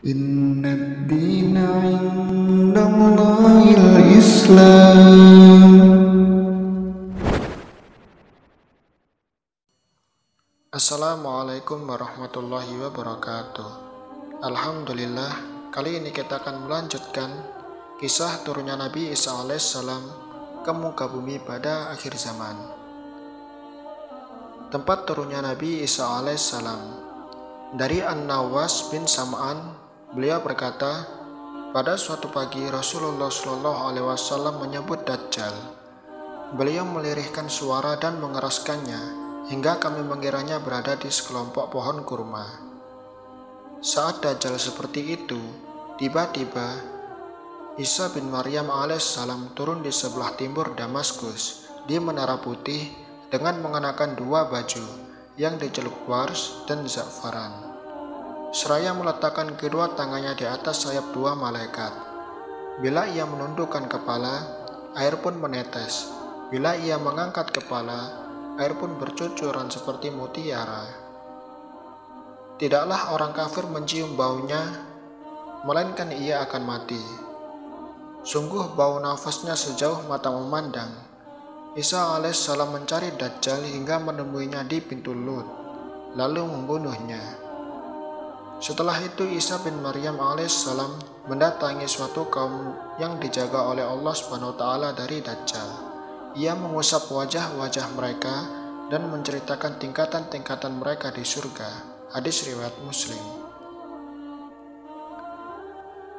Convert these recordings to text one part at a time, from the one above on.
Inna dina indallahil Islam. Assalamualaikum warahmatullahi wabarakatuh. Alhamdulillah, kali ini kita akan melanjutkan kisah turunnya Nabi Isa alaihissalam ke muka bumi pada akhir zaman. Tempat turunnya Nabi Isa alaihissalam. Dari An-Nawas bin Sam'an, beliau berkata, pada suatu pagi Rasulullah Shallallahu Alaihi Wasallam menyebut Dajjal. Beliau melirihkan suara dan mengeraskannya hingga kami mengiranya berada di sekelompok pohon kurma. Saat Dajjal seperti itu, tiba-tiba Isa bin Maryam alaihissalam turun di sebelah timur Damaskus di Menara Putih dengan mengenakan dua baju yang dicelup wars dan za'faran. Seraya meletakkan kedua tangannya di atas sayap dua malaikat. Bila ia menundukkan kepala, air pun menetes. Bila ia mengangkat kepala, air pun bercucuran seperti mutiara. Tidaklah orang kafir mencium baunya, melainkan ia akan mati. Sungguh bau nafasnya sejauh mata memandang. Isa alaihissalam mencari Dajjal hingga menemuinya di pintu Lut, lalu membunuhnya. Setelah itu Isa bin Maryam alaihissalam mendatangi suatu kaum yang dijaga oleh Allah SWT dari Dajjal. Ia mengusap wajah-wajah mereka dan menceritakan tingkatan-tingkatan mereka di surga. Hadis riwayat Muslim.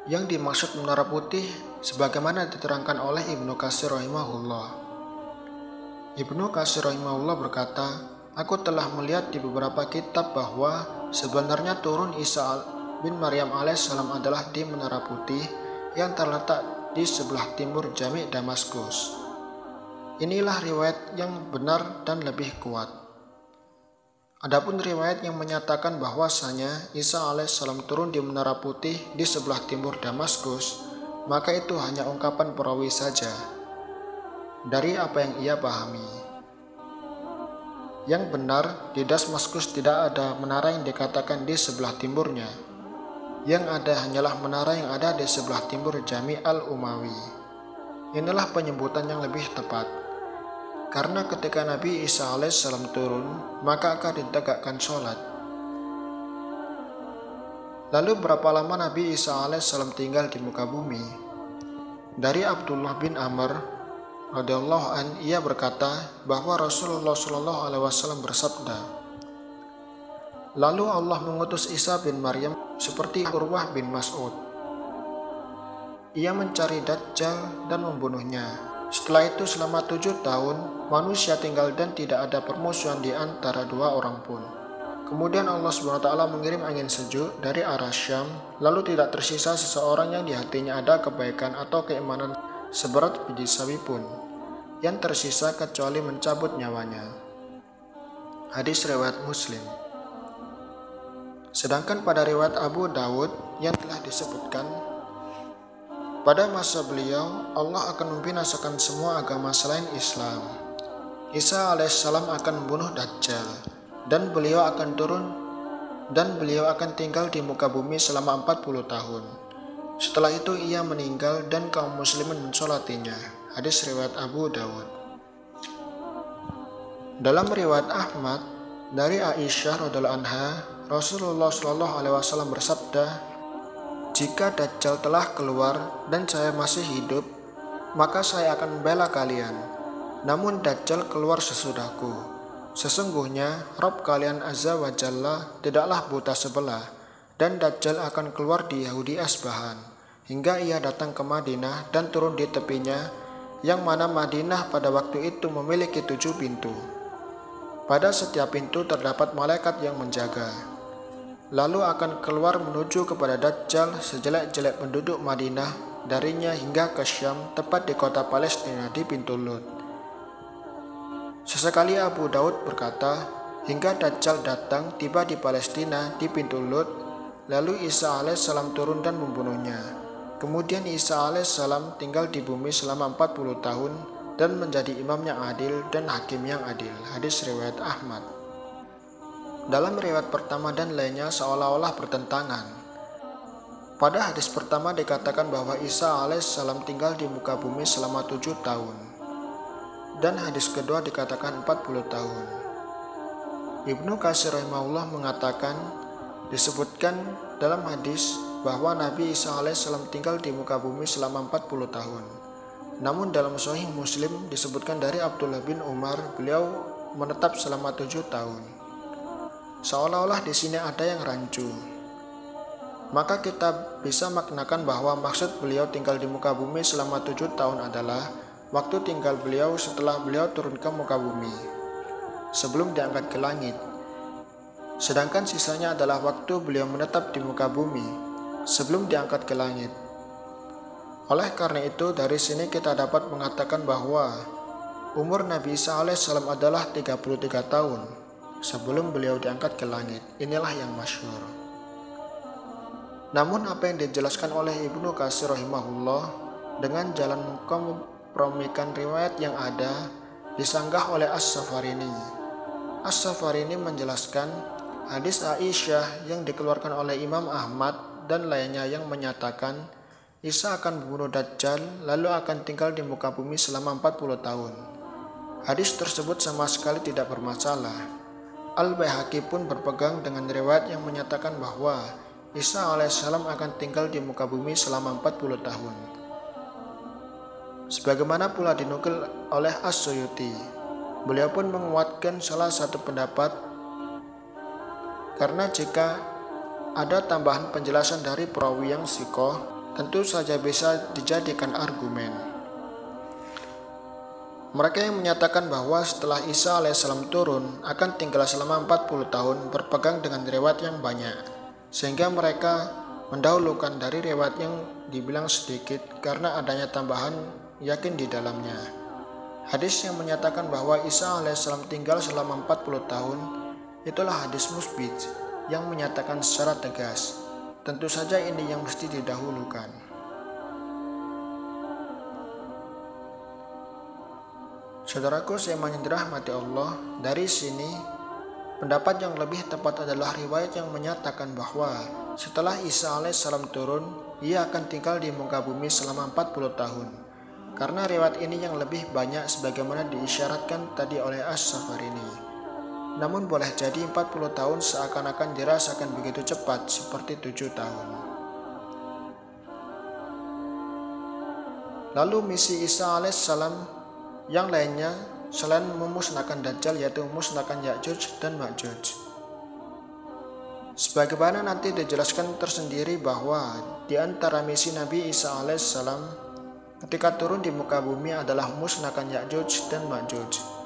Yang dimaksud Menara Putih sebagaimana diterangkan oleh Ibnu Katsir rahimahullah. Ibnu Katsir rahimahullah berkata, aku telah melihat di beberapa kitab bahwa sebenarnya turun Isa bin Maryam alaihissalam adalah di Menara Putih yang terletak di sebelah timur Jami' Damaskus. Inilah riwayat yang benar dan lebih kuat. Adapun riwayat yang menyatakan bahwasanya Isa alaihissalam turun di Menara Putih di sebelah timur Damaskus, maka itu hanya ungkapan perawi saja dari apa yang ia pahami. Yang benar, di Damaskus tidak ada menara yang dikatakan di sebelah timurnya. Yang ada hanyalah menara yang ada di sebelah timur Jami' al-Umawi. Inilah penyebutan yang lebih tepat. Karena ketika Nabi Isa alaihissalam turun, maka akan ditegakkan sholat. Lalu berapa lama Nabi Isa alaihissalam tinggal di muka bumi? Dari Abdullah bin Amr radhiyallahu an, ia berkata bahwa Rasulullah Shallallahu Alaihi Wasallam bersabda, lalu Allah mengutus Isa bin Maryam seperti Urwah bin Mas'ud. Ia mencari Dajjal dan membunuhnya. Setelah itu selama 7 tahun manusia tinggal dan tidak ada permusuhan di antara dua orang pun. Kemudian Allah SWT mengirim angin sejuk dari arah Syam, lalu tidak tersisa seseorang yang di hatinya ada kebaikan atau keimanan seberat biji sawi pun yang tersisa kecuali mencabut nyawanya. Hadis riwayat Muslim. Sedangkan pada riwayat Abu Dawud yang telah disebutkan, pada masa beliau Allah akan membinasakan semua agama selain Islam. Isa alaihissalam akan membunuh Dajjal dan beliau akan tinggal di muka bumi selama 40 tahun. Setelah itu ia meninggal dan kaum muslimin mensolatinya. Hadis riwayat Abu Dawud. Dalam riwayat Ahmad dari Aisyah radhiallahu anha, Rasulullah Shallallahu Alaihi Wasallam bersabda, jika Dajjal telah keluar dan saya masih hidup, maka saya akan membela kalian. Namun Dajjal keluar sesudahku. Sesungguhnya Rabb kalian Azza wa Jalla tidaklah buta sebelah, dan Dajjal akan keluar di Yahudi Asbahan hingga ia datang ke Madinah dan turun di tepinya, yang mana Madinah pada waktu itu memiliki 7 pintu. Pada setiap pintu terdapat malaikat yang menjaga. Lalu akan keluar menuju kepada Dajjal sejelek-jelek penduduk Madinah darinya hingga ke Syam, tepat di kota Palestina di pintu Lut. Sesekali Abu Daud berkata, hingga Dajjal datang tiba di Palestina di pintu Lut, lalu Isa alaihissalam turun dan membunuhnya. Kemudian Isa alaihissalam tinggal di bumi selama 40 tahun dan menjadi imam yang adil dan hakim yang adil. Hadis riwayat Ahmad. Dalam riwayat pertama dan lainnya seolah-olah bertentangan. Pada hadis pertama dikatakan bahwa Isa alaihissalam tinggal di muka bumi selama 7 tahun. Dan hadis kedua dikatakan 40 tahun. Ibnu Katsir rahimahullah mengatakan, disebutkan dalam hadis bahwa Nabi Isa alaihissalam tinggal di muka bumi selama 40 tahun. Namun dalam Sahih Muslim disebutkan dari Abdullah bin Umar, beliau menetap selama 7 tahun. Seolah-olah di sini ada yang rancu. Maka kita bisa maknakan bahwa maksud beliau tinggal di muka bumi selama 7 tahun adalah waktu tinggal beliau setelah beliau turun ke muka bumi, sebelum diangkat ke langit. Sedangkan sisanya adalah waktu beliau menetap di muka bumi, sebelum diangkat ke langit. Oleh karena itu, dari sini kita dapat mengatakan bahwa umur Nabi Isa alaihissalam adalah 33 tahun, sebelum beliau diangkat ke langit. Inilah yang masyhur. Namun apa yang dijelaskan oleh Ibnu Katsir rahimahullah dengan jalan memkompromikan riwayat yang ada disanggah oleh As-Safarini. As-Safarini menjelaskan hadis Aisyah yang dikeluarkan oleh Imam Ahmad dan lainnya yang menyatakan Isa akan membunuh Dajjal lalu akan tinggal di muka bumi selama 40 tahun. Hadis tersebut sama sekali tidak bermasalah. Al-Baihaqi pun berpegang dengan riwayat yang menyatakan bahwa Isa alaihissalam akan tinggal di muka bumi selama 40 tahun. Sebagaimana pula dinukil oleh As-Suyuti, beliau pun menguatkan salah satu pendapat karena jika ada tambahan penjelasan dari perawi yang sikoh, tentu saja bisa dijadikan argumen. Mereka yang menyatakan bahwa setelah Isa alaihissalam turun akan tinggal selama 40 tahun berpegang dengan riwayat yang banyak, sehingga mereka mendahulukan dari riwayat yang dibilang sedikit karena adanya tambahan yakin di dalamnya. Hadis yang menyatakan bahwa Isa alaihissalam tinggal selama 40 tahun itulah hadis musbit yang menyatakan secara tegas. Tentu saja ini yang mesti didahulukan. Saudaraku seiman yang dirahmati Allah, dari sini pendapat yang lebih tepat adalah riwayat yang menyatakan bahwa setelah Isa alaihissalam turun, ia akan tinggal di muka bumi selama 40 tahun. Karena riwayat ini yang lebih banyak sebagaimana diisyaratkan tadi oleh As-Safarini. Namun boleh jadi 40 tahun seakan-akan dirasakan begitu cepat seperti 7 tahun. Lalu misi Isa alaihissalam yang lainnya selain memusnahkan Dajjal yaitu memusnahkan Ya'juj dan Ma'juj. Sebagaimana nanti dijelaskan tersendiri bahwa di antara misi Nabi Isa alaihissalam ketika turun di muka bumi adalah memusnahkan Ya'juj dan Ma'juj.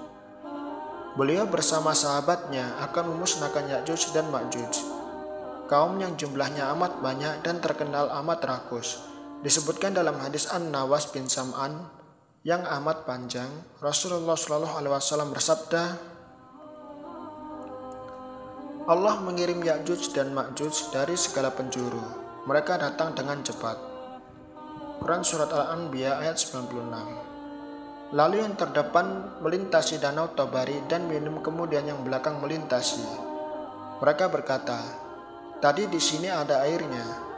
Beliau bersama sahabatnya akan memusnahkan Ya'juj dan Ma'juj, kaum yang jumlahnya amat banyak dan terkenal amat rakus. Disebutkan dalam hadis An-Nawas bin Sam'an yang amat panjang, Rasulullah SAW bersabda, Allah mengirim Ya'juj dan Ma'juj dari segala penjuru. Mereka datang dengan cepat. Quran Surat Al-Anbiya ayat 96. Lalu yang terdepan melintasi danau Tabari dan minum, kemudian yang belakang melintasi. Mereka berkata, tadi di sini ada airnya.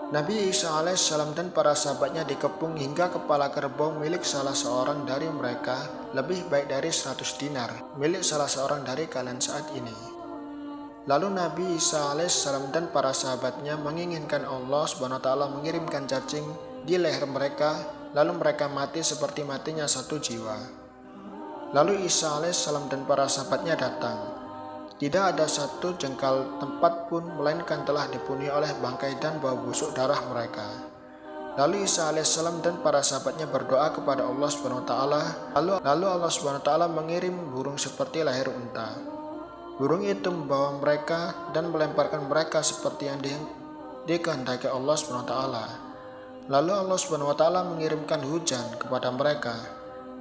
Nabi Isa alaihissalam dan para sahabatnya dikepung hingga kepala kerbau milik salah seorang dari mereka lebih baik dari 100 dinar milik salah seorang dari kalian saat ini. Lalu Nabi Isa alaihissalam dan para sahabatnya menginginkan Allah SWT mengirimkan cacing di leher mereka, lalu mereka mati seperti matinya satu jiwa. Lalu Isa alaihissalam dan para sahabatnya datang. Tidak ada satu jengkal tempat pun melainkan telah dipenuhi oleh bangkai dan bau busuk darah mereka. Lalu Isa alaihissalam dan para sahabatnya berdoa kepada Allah SWT. Lalu Allah SWT mengirim burung seperti leher unta. Burung itu membawa mereka dan melemparkan mereka seperti yang dikehendaki Allah SWT. Lalu Allah SWT mengirimkan hujan kepada mereka.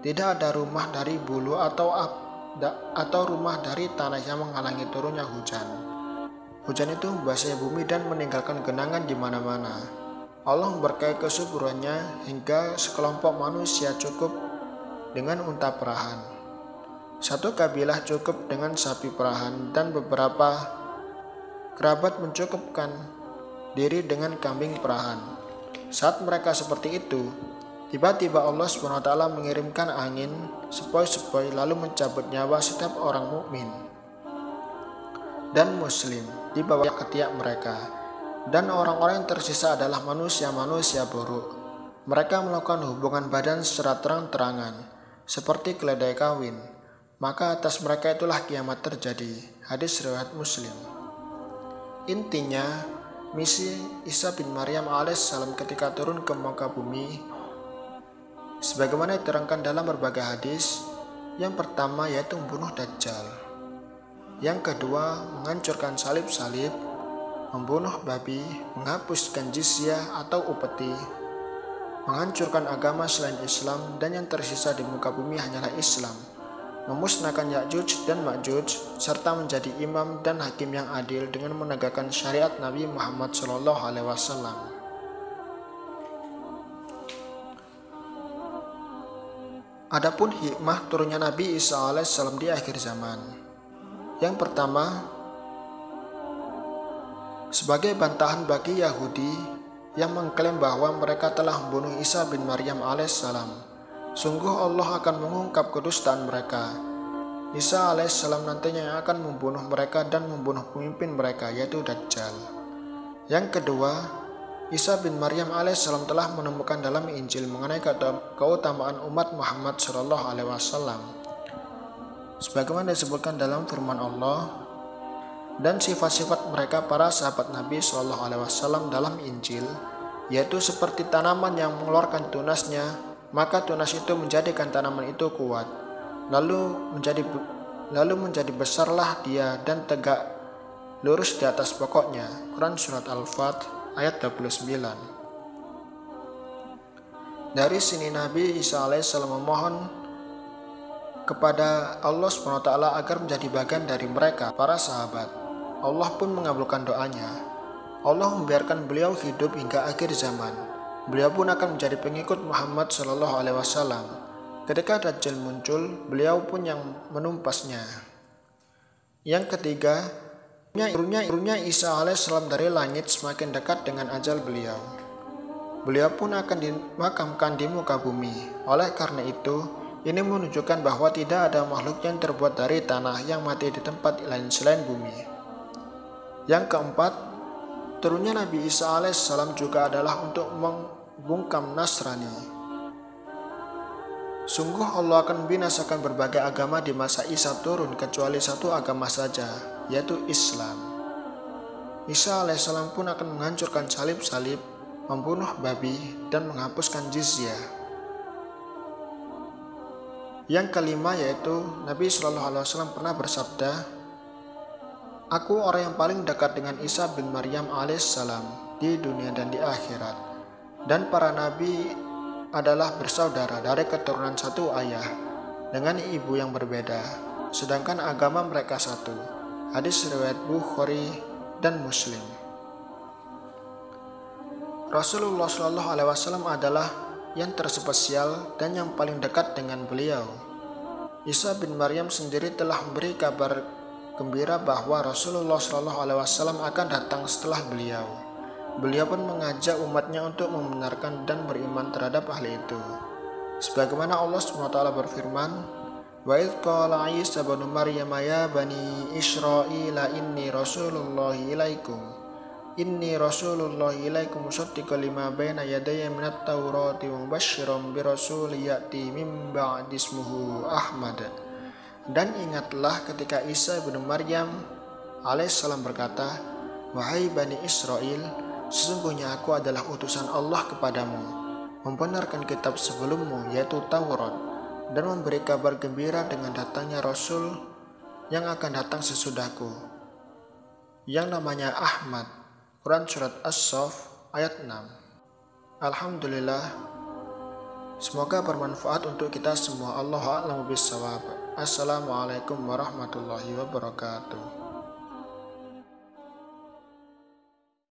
Tidak ada rumah dari bulu atau rumah dari tanah yang menghalangi turunnya hujan. Hujan itu membasahi bumi dan meninggalkan genangan di mana-mana. Allah memberkahi kesuburannya hingga sekelompok manusia cukup dengan unta perahan. Satu kabilah cukup dengan sapi perahan dan beberapa kerabat mencukupkan diri dengan kambing perahan. Saat mereka seperti itu, tiba-tiba Allah SWT mengirimkan angin sepoi-sepoi lalu mencabut nyawa setiap orang mukmin dan muslim di bawah ketiak mereka. Dan orang-orang yang tersisa adalah manusia-manusia buruk. Mereka melakukan hubungan badan secara terang-terangan, seperti keledai kawin. Maka atas mereka itulah kiamat terjadi. Hadis riwayat Muslim. Intinya, misi Isa bin Maryam alaihissalam ketika turun ke muka bumi, sebagaimana diterangkan dalam berbagai hadis, yang pertama yaitu membunuh Dajjal. Yang kedua, menghancurkan salib-salib, membunuh babi, menghapuskan jizyah atau upeti, menghancurkan agama selain Islam, dan yang tersisa di muka bumi hanyalah Islam, memusnahkan Ya'juj dan Ma'juj, serta menjadi imam dan hakim yang adil dengan menegakkan syariat Nabi Muhammad SAW. Adapun hikmah turunnya Nabi Isa alaihissalam di akhir zaman. Yang pertama, sebagai bantahan bagi Yahudi yang mengklaim bahwa mereka telah membunuh Isa bin Maryam alaihissalam. Sungguh Allah akan mengungkap kedustaan mereka. Isa alaihissalam nantinya yang akan membunuh mereka dan membunuh pemimpin mereka, yaitu Dajjal. Yang kedua, Isa bin Maryam alaihissalam telah menemukan dalam Injil mengenai keutamaan umat Muhammad SAW. Sebagaimana disebutkan dalam firman Allah, dan sifat-sifat mereka para sahabat Nabi SAW dalam Injil, yaitu seperti tanaman yang mengeluarkan tunasnya, maka tunas itu menjadikan tanaman itu kuat, lalu menjadi besarlah dia dan tegak lurus di atas pokoknya. Quran Surat Al-Fat ayat 29. Dari sini Nabi Isa alaihissalam memohon kepada Allah SWT agar menjadi bagian dari mereka, para sahabat. Allah pun mengabulkan doanya. Allah membiarkan beliau hidup hingga akhir zaman. Beliau pun akan menjadi pengikut Muhammad SAW. Ketika Dajjal muncul, beliau pun yang menumpasnya. Yang ketiga, turunnya Isa alaihissalam dari langit semakin dekat dengan ajal beliau. Beliau pun akan dimakamkan di muka bumi. Oleh karena itu, ini menunjukkan bahwa tidak ada makhluk yang terbuat dari tanah yang mati di tempat lain selain bumi. Yang keempat, turunnya Nabi Isa alaihissalam juga adalah untuk membungkam Nasrani. Sungguh Allah akan membinasakan berbagai agama di masa Isa turun kecuali satu agama saja, yaitu Islam. Isa alaihissalam pun akan menghancurkan salib-salib, membunuh babi, dan menghapuskan jizyah. Yang kelima yaitu Nabi SAW pernah bersabda, "Aku orang yang paling dekat dengan Isa bin Maryam alaihissalam di dunia dan di akhirat. Dan para nabi adalah bersaudara dari keturunan satu ayah dengan ibu yang berbeda, sedangkan agama mereka satu." Hadis riwayat Bukhari dan Muslim. Rasulullah SAW adalah yang terspesial dan yang paling dekat dengan beliau. Isa bin Maryam sendiri telah memberi kabar gembira bahwa Rasulullah SAW akan datang setelah beliau. Beliau pun mengajak umatnya untuk membenarkan dan beriman terhadap ahli itu. Sebagaimana Allah SWT berfirman, "Wa idh qala Isa bin Maryam ya bani Israila inni rasulullahi ilaikum." Inni Rasulullah ilaikum musaddiqan lima baina yadayya minat Taurati wa mubasysyiran bi rasulin ya'ti min ba'di ismuhu Ahmad. Dan ingatlah ketika Isa bin Maryam alaihissalam berkata, "Wahai Bani Israel, sesungguhnya aku adalah utusan Allah kepadamu, membenarkan kitab sebelummu yaitu Taurat, dan memberi kabar gembira dengan datangnya Rasul yang akan datang sesudahku, yang namanya Ahmad." Quran Surat As-Saff ayat 6. Alhamdulillah, semoga bermanfaat untuk kita semua. Allahu a'lamu bishawab. Assalamualaikum warahmatullahi wabarakatuh.